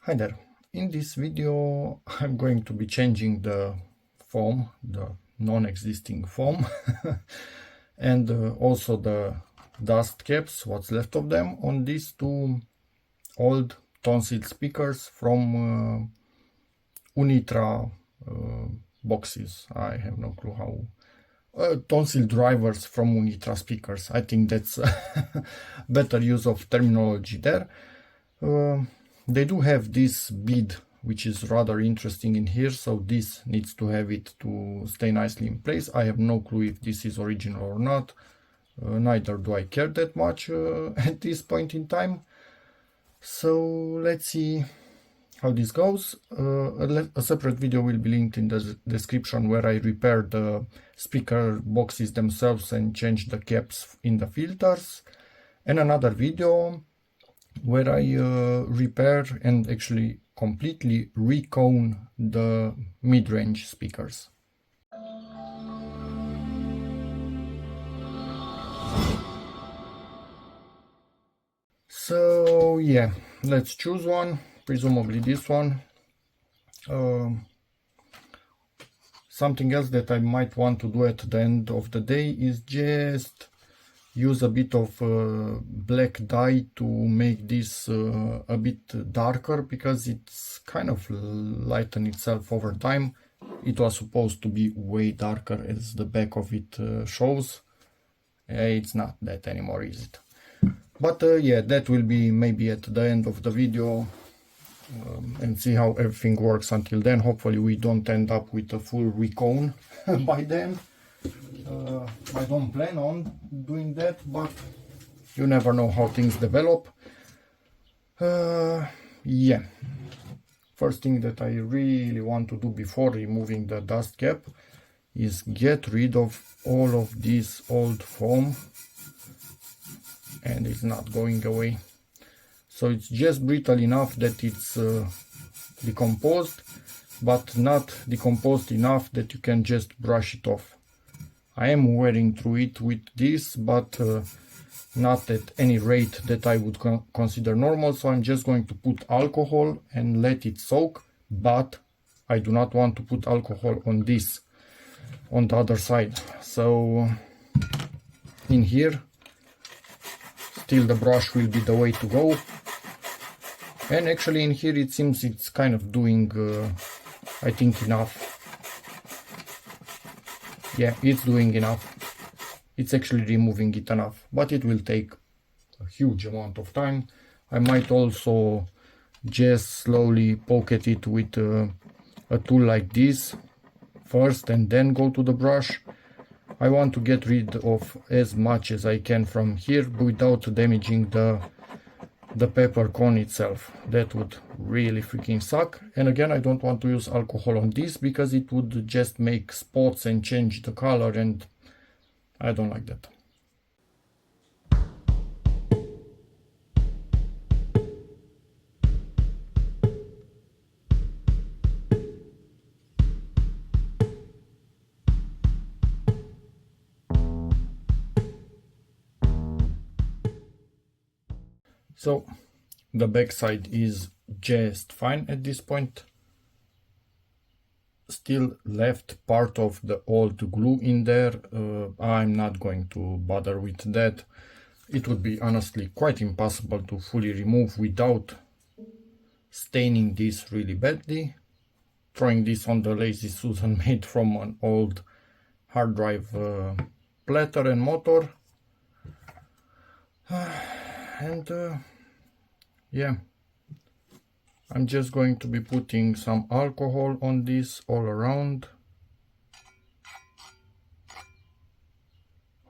Hi there. In this video I'm going to be changing the foam, the non-existing foam and also the dust caps, what's left of them, on these two old Tonsil speakers from Unitra boxes. I have no clue how. Tonsil drivers from Unitra speakers. I think that's better use of terminology there. They do have this bead, which is rather interesting in here, so this needs to have it to stay nicely in place. I have no clue if this is original or not. Neither do I care that much at this point in time. So let's see how this goes. A separate video will be linked in the description where I repair the speaker boxes themselves and change the caps in the filters, and another video where I repair and actually completely recone the mid-range speakers. So yeah, let's choose one, presumably this one. Something else that I might want to do at the end of the day is just use a bit of black dye to make this a bit darker, because it's kind of lightened itself over time. It was supposed to be way darker, as the back of it shows. It's not that anymore, is it? But yeah, that will be maybe at the end of the video, and see how everything works until then. Hopefully we don't end up with a full recone by then. I don't plan on doing that, but you never know how things develop. Yeah, first thing that I really want to do before removing the dust cap is get rid of all of this old foam, and it's not going away. So it's just brittle enough that it's decomposed, but not decomposed enough that you can just brush it off. I am wearing through it with this, but not at any rate that I would consider normal. So I'm just going to put alcohol and let it soak, but I do not want to put alcohol on this, on the other side. So in here, still the brush will be the way to go. And actually in here it seems it's kind of doing, I think, enough. Yeah, it's doing enough. It's actually removing it enough, but it will take a huge amount of time. I might also just slowly poke at it with a tool like this first and then go to the brush. I want to get rid of as much as I can from here without damaging the pepper cone itself. That would really freaking suck. And again, I don't want to use alcohol on this because it would just make spots and change the color, and I don't like that. So the back side is just fine at this point. Still left part of the old glue in there. I'm not going to bother with that. It would be honestly quite impossible to fully remove without staining this really badly. Throwing this on the Lazy Susan made from an old hard drive platter and motor. And yeah, I'm just going to be putting some alcohol on this all around.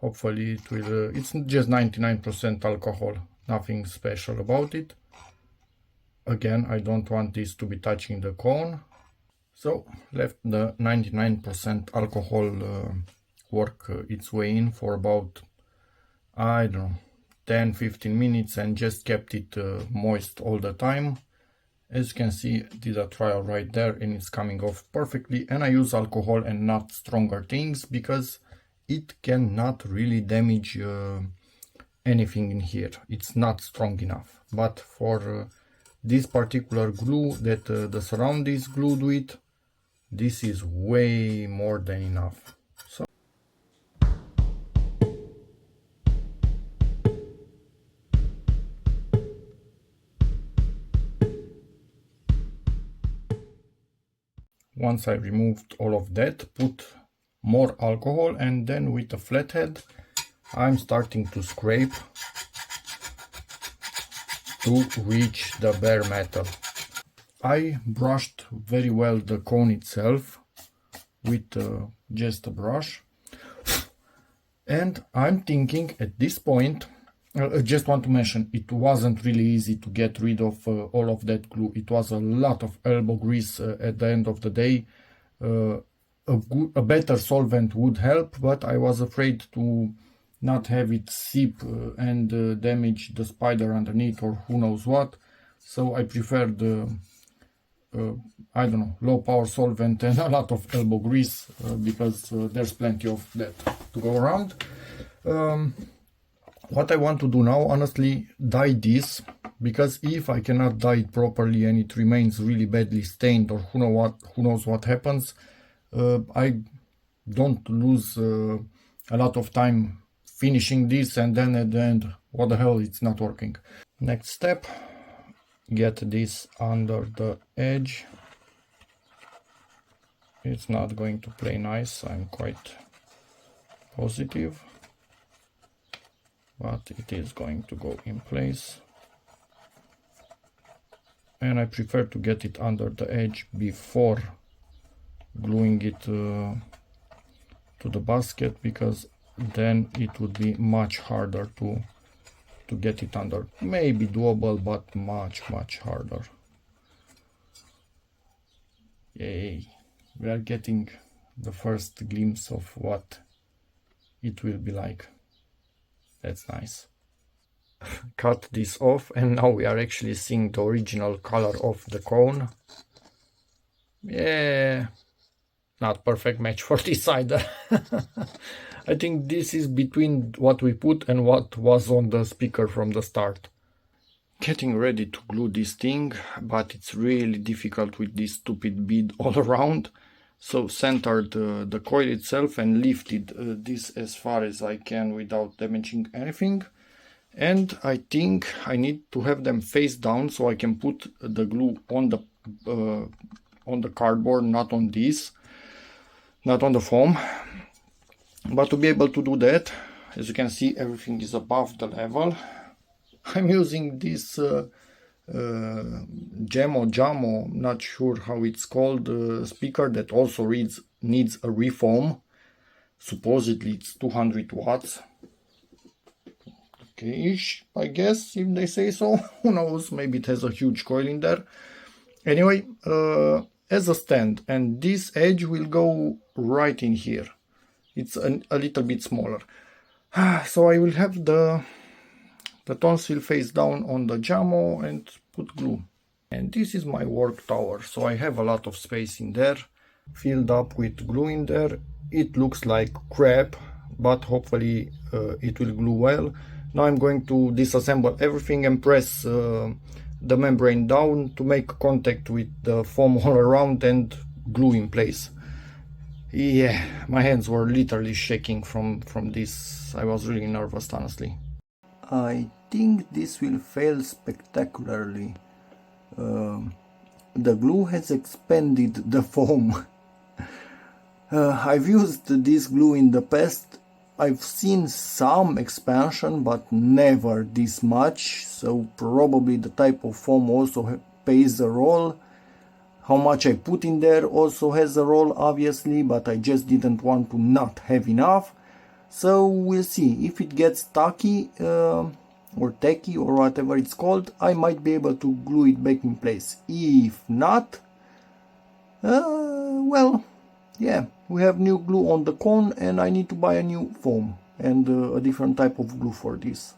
Hopefully it will, it's just 99% alcohol, nothing special about it. Again, I don't want this to be touching the cone. So left the 99% alcohol work its way in for about, I don't know, 10-15 minutes, and just kept it moist all the time. As you can see, did a trial right there and it's coming off perfectly. And I use alcohol and not stronger things because it cannot really damage anything in here. It's not strong enough. But for this particular glue that the surround is glued with, this is way more than enough. So once I removed all of that, put more alcohol, and then with a flathead I'm starting to scrape to reach the bare metal. I brushed very well the cone itself with just a brush, and I'm thinking at this point, I just want to mention, it wasn't really easy to get rid of all of that glue. It was a lot of elbow grease at the end of the day. A better solvent would help, but I was afraid to not have it seep and damage the spider underneath or who knows what. So I preferred I don't know, low power solvent and a lot of elbow grease because there's plenty of that to go around. What I want to do now, honestly, dye this, because if I cannot dye it properly and it remains really badly stained, or who knows what happens, I don't lose a lot of time finishing this, and then at the end, what the hell, it's not working. Next step, get this under the edge. It's not going to play nice, I'm quite positive, but it is going to go in place. And I prefer to get it under the edge before gluing it to the basket, because then it would be much harder to get it under. Maybe doable, but much harder. Yay, we are getting the first glimpse of what it will be like. That's nice. Cut this off, and now we are actually seeing the original color of the cone. Yeah, not perfect match for this either. I think this is between what we put and what was on the speaker from the start. Getting ready to glue this thing, but it's really difficult with this stupid bead all around. So centered the coil itself and lifted this as far as I can without damaging anything. And I think I need to have them face down so I can put the glue on the cardboard, not on this, not on the foam. But to be able to do that, as you can see, everything is above the level. I'm using this Jamo, not sure how it's called, speaker that also needs a Refoam. Supposedly it's 200 watts. Okay-ish, I guess, if they say so. Who knows, maybe it has a huge coil in there. Anyway, as a stand, and this edge will go right in here. It's a little bit smaller. So I will have the tonsil face down on the Jamo and put glue. And this is my work tower, so I have a lot of space in there, filled up with glue in there. It looks like crap, but hopefully it will glue well. Now I'm going to disassemble everything and press the membrane down to make contact with the foam all around and glue in place. Yeah, my hands were literally shaking from this. I was really nervous, honestly. I think this will fail spectacularly. The glue has expanded the foam. I've used this glue in the past. I've seen some expansion, but never this much, so probably the type of foam also plays a role. How much I put in there also has a role, obviously, but I just didn't want to not have enough. So we'll see. If it gets tacky or tacky or whatever it's called, I might be able to glue it back in place. If not, well, yeah, we have new glue on the cone and I need to buy a new foam and a different type of glue for this.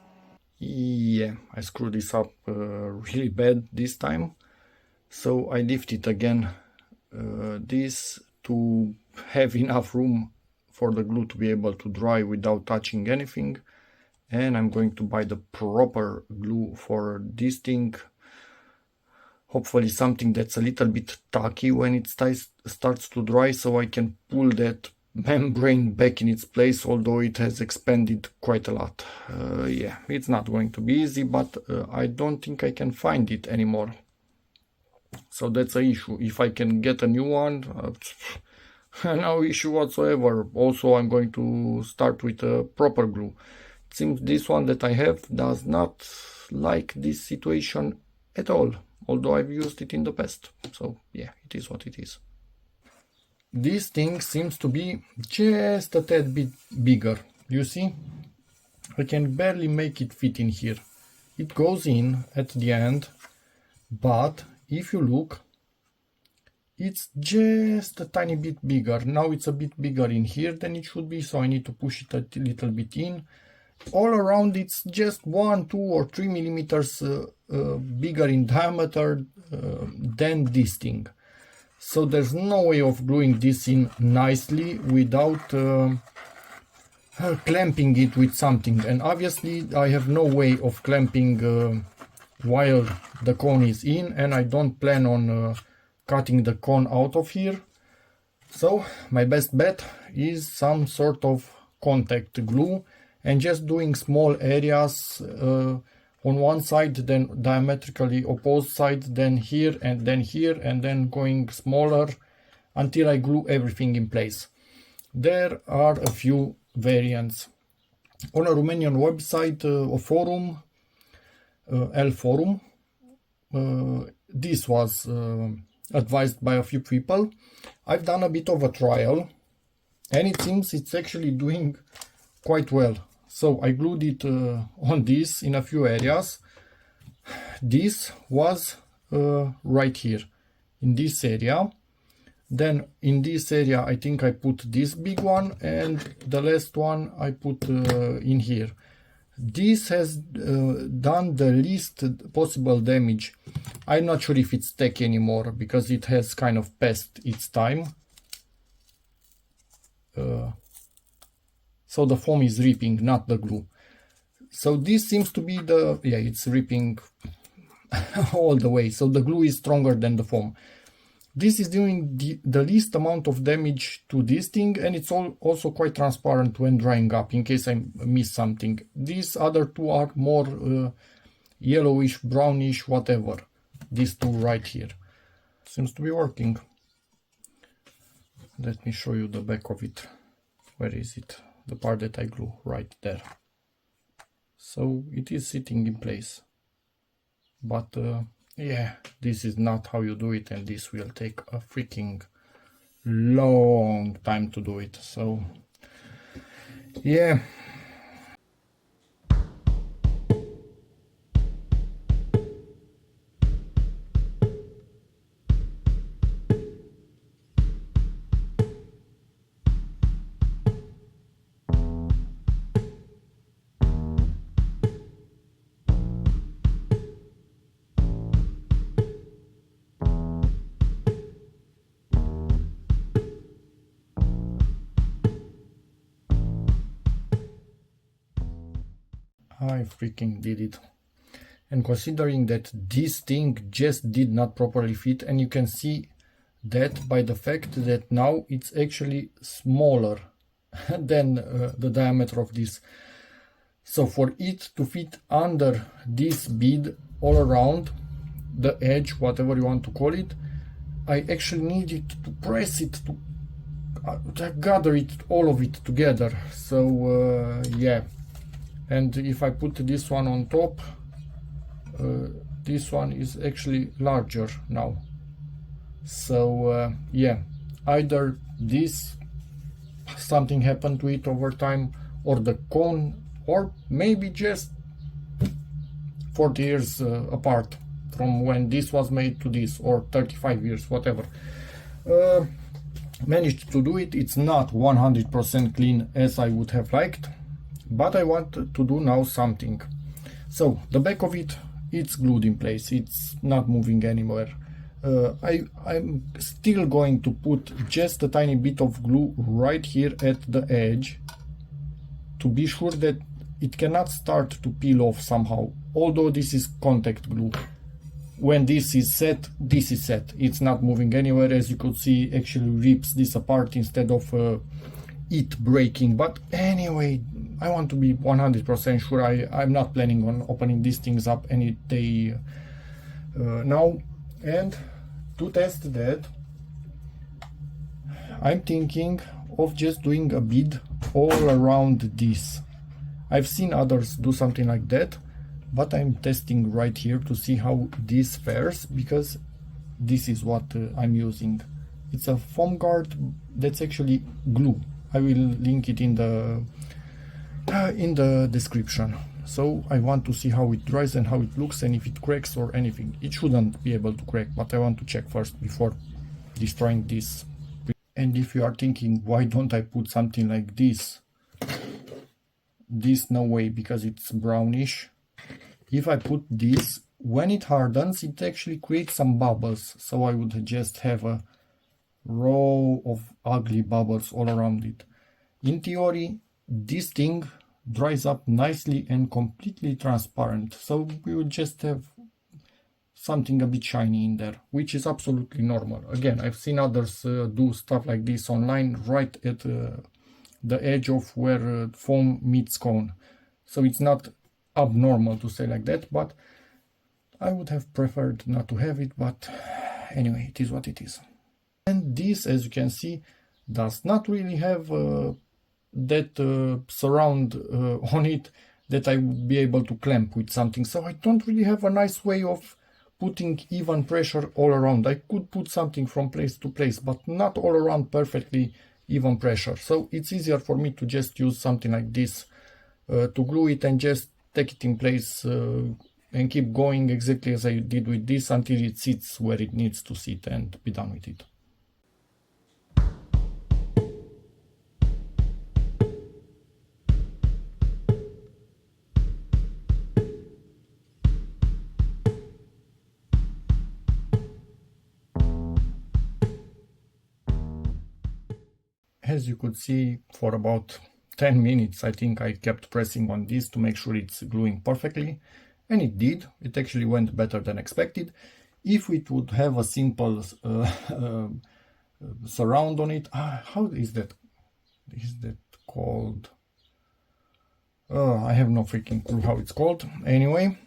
Yeah, I screwed this up really bad this time. So I lifted again this to have enough room for the glue to be able to dry without touching anything. And I'm going to buy the proper glue for this thing. hopefully something that's a little bit tacky when it starts to dry, so I can pull that membrane back in its place, although it has expanded quite a lot. Yeah, it's not going to be easy, but I don't think I can find it anymore. So that's an issue. If I can get a new one, no issue whatsoever. Also, I'm going to start with a proper glue. It seems this one that I have does not like this situation at all, although I've used it in the past. So yeah, it is what it is. This thing seems to be just a tad bit bigger. You see? I can barely make it fit in here. It goes in at the end, but if you look, it's just a tiny bit bigger. Now it's a bit bigger in here than it should be, so I need to push it a little bit in. All around it's just 1, 2 or 3 millimeters bigger in diameter than this thing. So there's no way of gluing this in nicely without clamping it with something. And obviously I have no way of clamping while the cone is in, and I don't plan on cutting the cone out of here. So my best bet is some sort of contact glue and just doing small areas on one side, then diametrically opposed side, then here, and then going smaller until I glue everything in place. There are a few variants. On a Romanian website, a forum, El Forum, this was advised by a few people. I've done a bit of a trial and it seems it's actually doing quite well. So I glued it on this in a few areas. This was right here in this area. Then in this area I think I put this big one, and the last one I put in here. This has done the least possible damage. I'm not sure if it's tacky anymore because it has kind of passed its time. So the foam is ripping, not the glue. So this seems to be the, yeah, it's ripping all the way. So the glue is stronger than the foam. This is doing the least amount of damage to this thing, and it's also quite transparent when drying up, in case I miss something. These other two are more yellowish, brownish, whatever. These two right here. Seems to be working. Let me show you the back of it. Where is it? The part that I glue, right there. So it is sitting in place. But yeah, this is not how you do it, and this will take a freaking long time to do it. So yeah. I freaking did it. And considering that this thing just did not properly fit, and you can see that by the fact that now it's actually smaller than the diameter of this. So for it to fit under this bead all around the edge, whatever you want to call it, I actually needed to press it to gather it, all of it together. So yeah. And if I put this one on top, this one is actually larger now. So yeah, either this, something happened to it over time, or the cone, or maybe just 40 years apart from when this was made to this, or 35 years, whatever. Managed to do it. It's not 100% clean as I would have liked, but I want to do now something. So the back of it, it's glued in place, it's not moving anywhere. I'm still going to put just a tiny bit of glue right here at the edge to be sure that it cannot start to peel off somehow, although this is contact glue. when this is set, this is set. It's not moving anywhere. As you could see, actually rips this apart instead of it breaking. But anyway, I want to be 100% sure. I'm not planning on opening these things up any day now. And to test that, I'm thinking of just doing a bead all around this. I've seen others do something like that, but I'm testing right here to see how this fares, because this is what I'm using. It's a foam guard that's actually glue. I will link it in the description. So I want to see how it dries and how it looks, and if it cracks or anything. It shouldn't be able to crack, but I want to check first before destroying this. And if you are thinking, why don't I put something like this? This no way, because it's brownish. If I put this, when it hardens, it actually creates some bubbles. So I would just have a row of ugly bubbles all around it. In theory, this thing dries up nicely and completely transparent. So we will just have something a bit shiny in there, which is absolutely normal. Again, I've seen others do stuff like this online right at the edge of where foam meets cone. So it's not abnormal to say like that, but I would have preferred not to have it, but anyway, it is what it is. And this, as you can see, does not really have that surround on it that I would be able to clamp with something. So I don't really have a nice way of putting even pressure all around. I could put something from place to place, but not all around perfectly even pressure. So it's easier for me to just use something like this to glue it and just take it in place and keep going exactly as I did with this until it sits where it needs to sit and be done with it. As you could see, for about 10 minutes, I think I kept pressing on this to make sure it's gluing perfectly. And it did. It actually went better than expected. If it would have a simple surround on it, how is that? Is that called? I have no freaking clue how it's called. Anyway,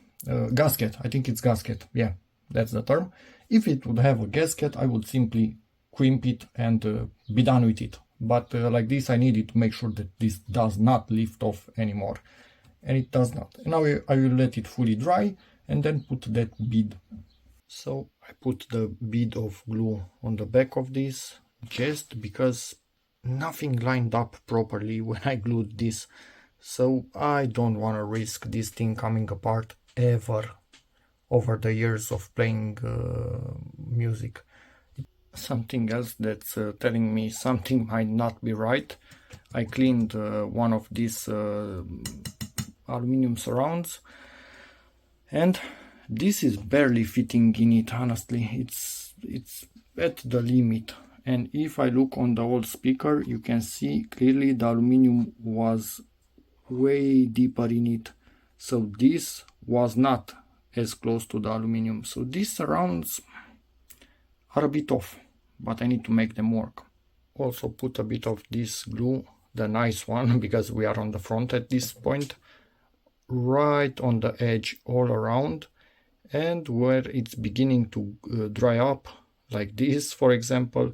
gasket. I think it's gasket. Yeah, that's the term. If it would have a gasket, I would simply crimp it and be done with it. But like this, I needed to make sure that this does not lift off anymore. And it does not. And now I will let it fully dry and then put that bead. So I put the bead of glue on the back of this just because nothing lined up properly when I glued this. So I don't want to risk this thing coming apart ever over the years of playing music. Something else that's telling me something might not be right. I cleaned one of these aluminum surrounds, and this is barely fitting in it. Honestly, it's at the limit. And if I look on the old speaker, you can see clearly the aluminum was way deeper in it, so this was not as close to the aluminum. So these surrounds are a bit off, but I need to make them work. Also put a bit of this glue, the nice one, because we are on the front at this point, right on the edge all around, and where it's beginning to dry up, like this for example,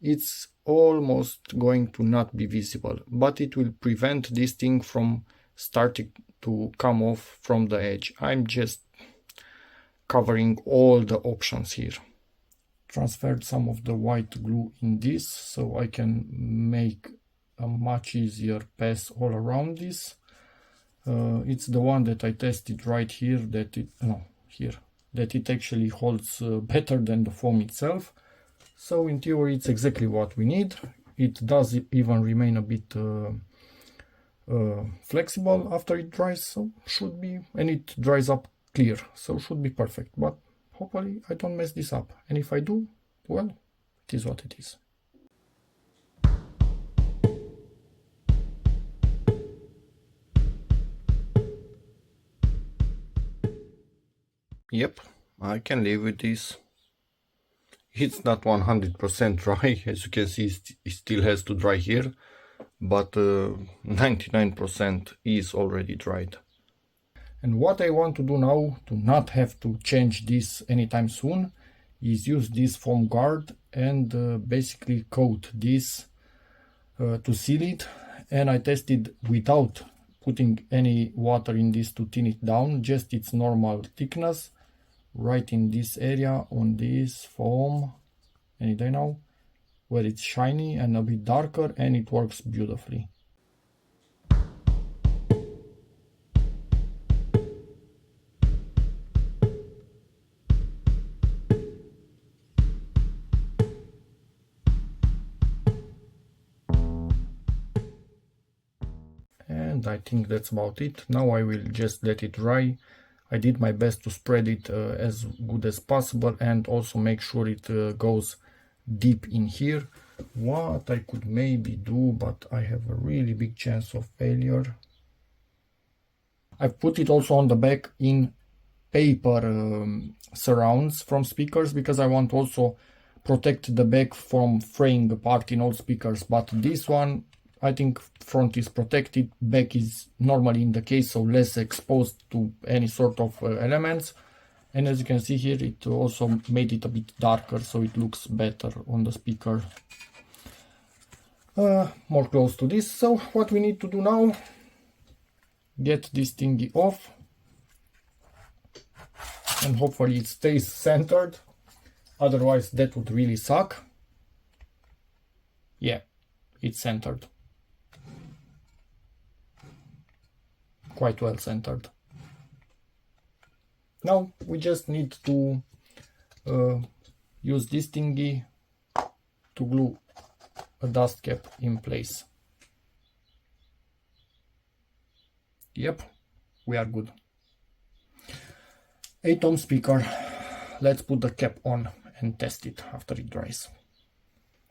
it's almost going to not be visible, but it will prevent this thing from starting to come off from the edge. I'm just covering all the options here. Transferred some of the white glue in this so I can make a much easier pass all around this. It's the one that I tested right here, that it actually holds better than the foam itself. So in theory it's exactly what we need. It does even remain a bit flexible after it dries, so should be, and it dries up clear, so should be perfect. But hopefully I don't mess this up, and if I do, well, it is what it is. Yep, I can live with this. It's not 100% dry, as you can see it still has to dry here, but 99% is already dried. And what I want to do now to not have to change this anytime soon is use this foam guard and basically coat this to seal it. And I tested without putting any water in this to thin it down, just its normal thickness, right in this area on this foam, any day now, where it's shiny and a bit darker, and it works beautifully. And I think that's about it. Now I will just let it dry. I did my best to spread it as good as possible and also make sure it goes deep in here. What I could maybe do, but I have a really big chance of failure. I've put it also on the back in paper surrounds from speakers, because I want also protect the back from fraying apart in all speakers. But this one, I think front is protected, back is normally in the case, so less exposed to any sort of elements. And as you can see here, it also made it a bit darker, so it looks better on the speaker. More close to this. So what we need to do now, get this thingy off, and hopefully it stays centered, otherwise that would really suck. Yeah, it's centered. Quite well centered. Now we just need to use this thingy to glue a dust cap in place. Yep, we are good. 8-ohm speaker. Let's put the cap on and test it after it dries.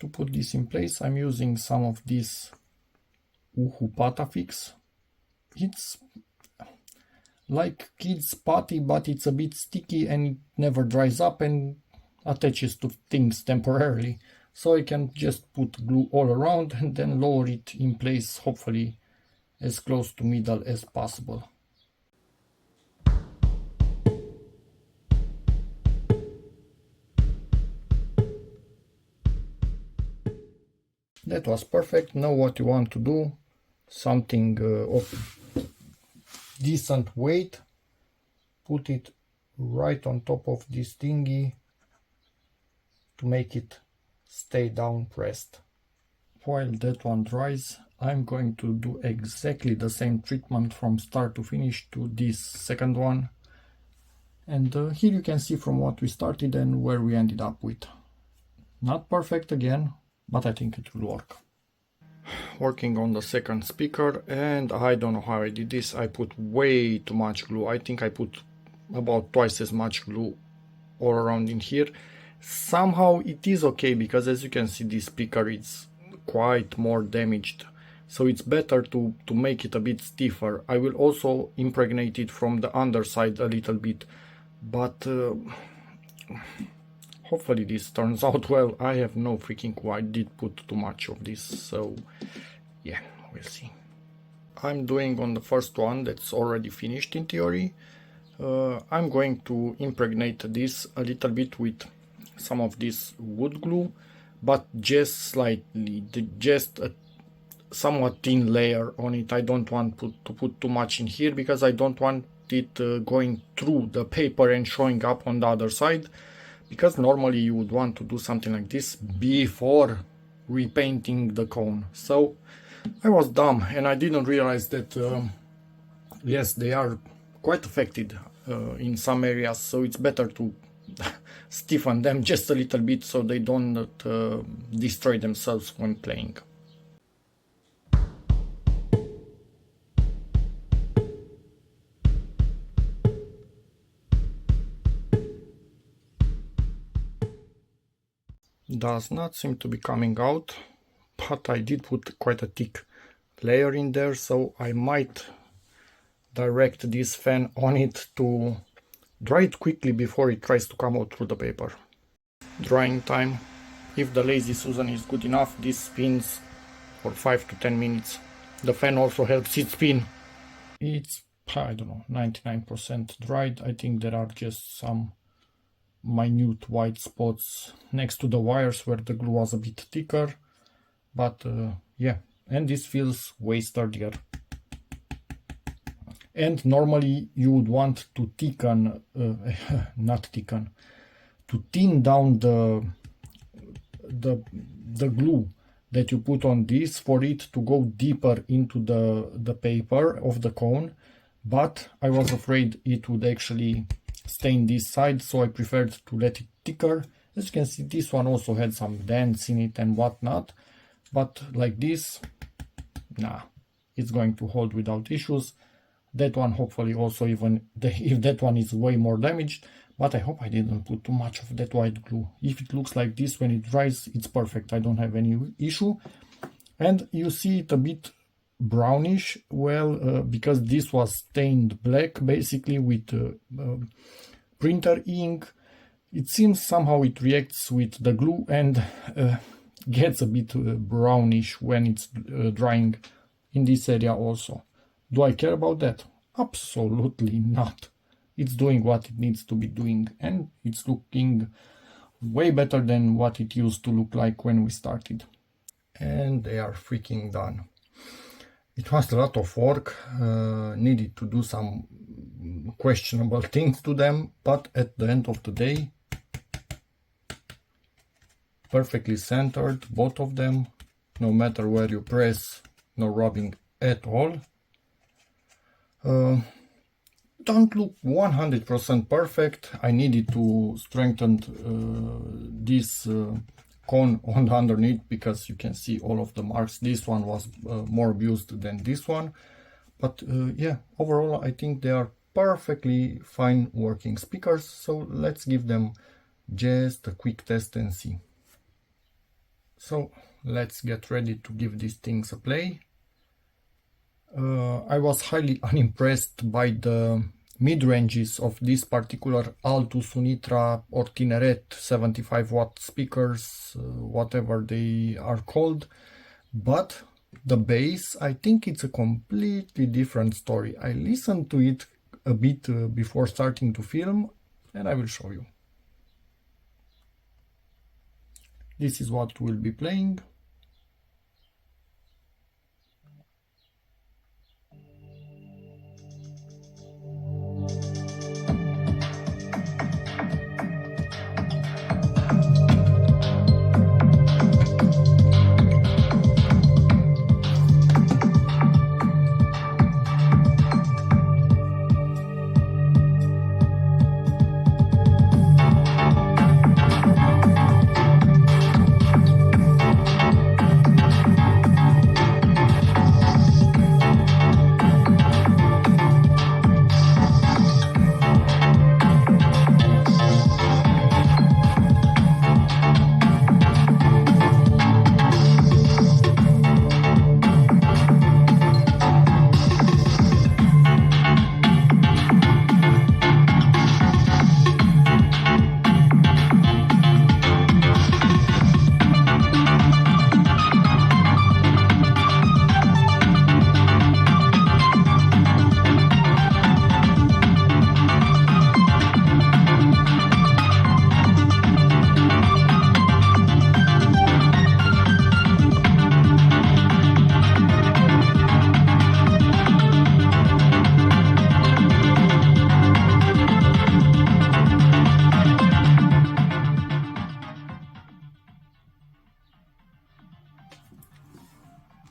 To put this in place, I'm using some of this Uhu Patafix. It's like kids putty, but it's a bit sticky and it never dries up and attaches to things temporarily. So I can just put glue all around and then lower it in place, hopefully as close to middle as possible. That was perfect. Now what you want to do, something of decent weight, put it right on top of this thingy to make it stay down pressed. While that one dries, I'm going to do exactly the same treatment from start to finish to this second one. And here you can see from what we started and where we ended up with. Not perfect again, but I think it will work. Working on the second speaker, and I don't know how I did this. I put way too much glue. I think I put about twice as much glue all around in here. Somehow it is okay, because as you can see, this speaker is quite more damaged, so it's better to make it a bit stiffer. I will also impregnate it from the underside a little bit, but hopefully this turns out well. I have no freaking clue. I did put too much of this, so yeah, we'll see. I'm doing on the first one that's already finished in theory. I'm going to impregnate this a little bit with some of this wood glue, but just slightly, just a somewhat thin layer on it. I don't want to put too much in here, because I don't want it going through the paper and showing up on the other side, because normally you would want to do something like this before repainting the cone. So I was dumb and I didn't realize that yes, they are quite affected in some areas, so it's better to stiffen them just a little bit so they don't destroy themselves when playing. Does not seem to be coming out, but I did put quite a thick layer in there, so I might direct this fan on it to Dry it quickly before it tries to come out through the paper. Drying time. If the Lazy Susan is good enough, this spins for 5 to 10 minutes. The fan also helps it spin. It's, I don't know, 99% dried. I think there are just some minute white spots next to the wires where the glue was a bit thicker. But yeah, and this feels way sturdier. And normally you would want to thicken, not thicken, to thin down the glue that you put on this for it to go deeper into the paper of the cone, but I was afraid it would actually stain this side, so I preferred to let it thicker. As you can see, this one also had some dents in it and whatnot, but like this, nah, it's going to hold without issues. That one hopefully also, even if that one is way more damaged, but I hope I didn't put too much of that white glue. If it looks like this when it dries, it's perfect. I don't have any issue. And you see it a bit brownish, well, because this was stained black basically with printer ink. It seems somehow it reacts with the glue and gets a bit brownish when it's drying in this area also. Do I care about that? Absolutely not. It's doing what it needs to be doing, and it's looking way better than what it used to look like when we started. And they are freaking done. It was a lot of work, needed to do some questionable things to them, but at the end of the day, perfectly centered, both of them, no matter where you press, no rubbing at all. Don't look 100% perfect. I needed to strengthen this cone on the underneath because you can see all of the marks. This one was more abused than this one, but yeah, overall I think they are perfectly fine working speakers. So let's give them just a quick test and see. So let's get ready to give these things a play. I was highly unimpressed by the mid-ranges of this particular Altus, Unitra or Tineret 75 watt speakers, whatever they are called, but the bass, I think it's a completely different story. I listened to it a bit before starting to film, and I will show you. This is what we'll be playing.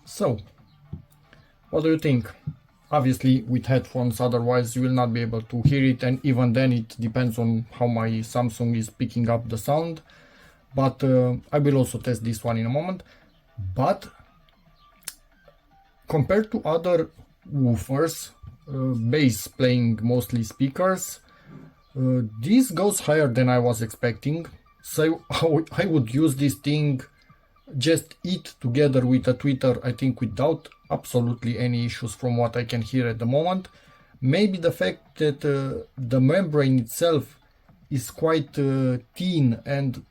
So, what do you think? Obviously with headphones, otherwise you will not be able to hear it, and even then it depends on how my Samsung is picking up the sound. But I will also test this one in a moment. But compared to other woofers, bass playing mostly speakers, this goes higher than I was expecting. So I would use this thing, just eat together with a tweeter, I think without absolutely any issues from what I can hear at the moment. Maybe the fact that the membrane itself is quite thin and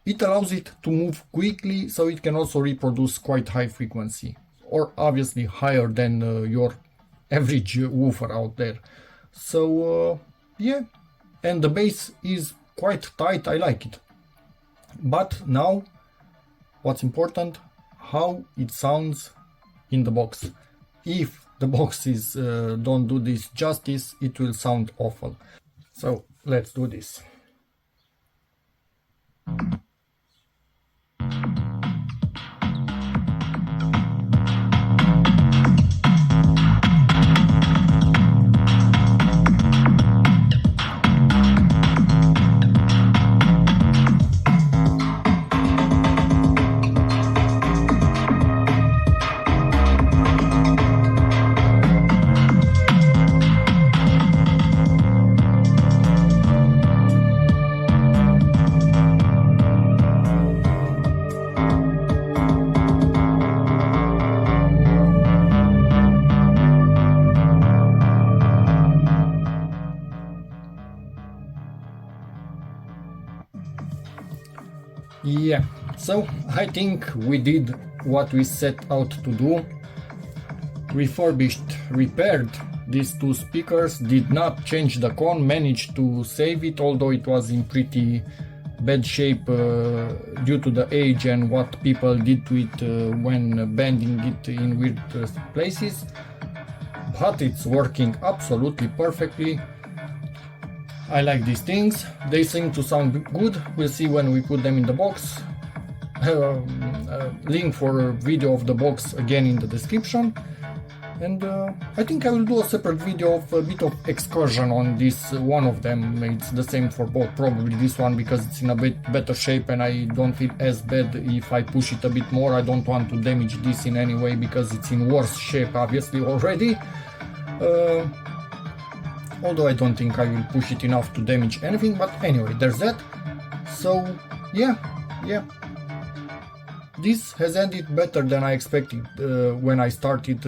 it allows it to move quickly, so it can also reproduce quite high frequency, or obviously higher than your average woofer out there. So yeah, and the bass is quite tight, I like it. But now what's important, how it sounds in the box. If the boxes don't do this justice, it will sound awful. So let's do this. Yeah, so I think we did what we set out to do. Refurbished, repaired these two speakers, did not change the cone, managed to save it, although it was in pretty bad shape due to the age and what people did to it when bending it in weird places. But it's working absolutely perfectly. I like these things, they seem to sound good. We'll see when we put them in the box. Link for a video of the box again in the description. And I think I will do a separate video of a bit of excursion on this one of them. It's the same for both, probably this one because it's in a bit better shape and I don't feel as bad if I push it a bit more. I don't want to damage this in any way because it's in worse shape obviously already. Although I don't think I will push it enough to damage anything, but anyway, there's that. So yeah, this has ended better than I expected when I started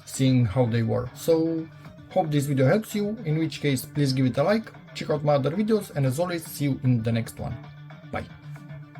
seeing how they were. So hope this video helps you, in which case please give it a like, check out my other videos, and as always, see you in the next one. Bye.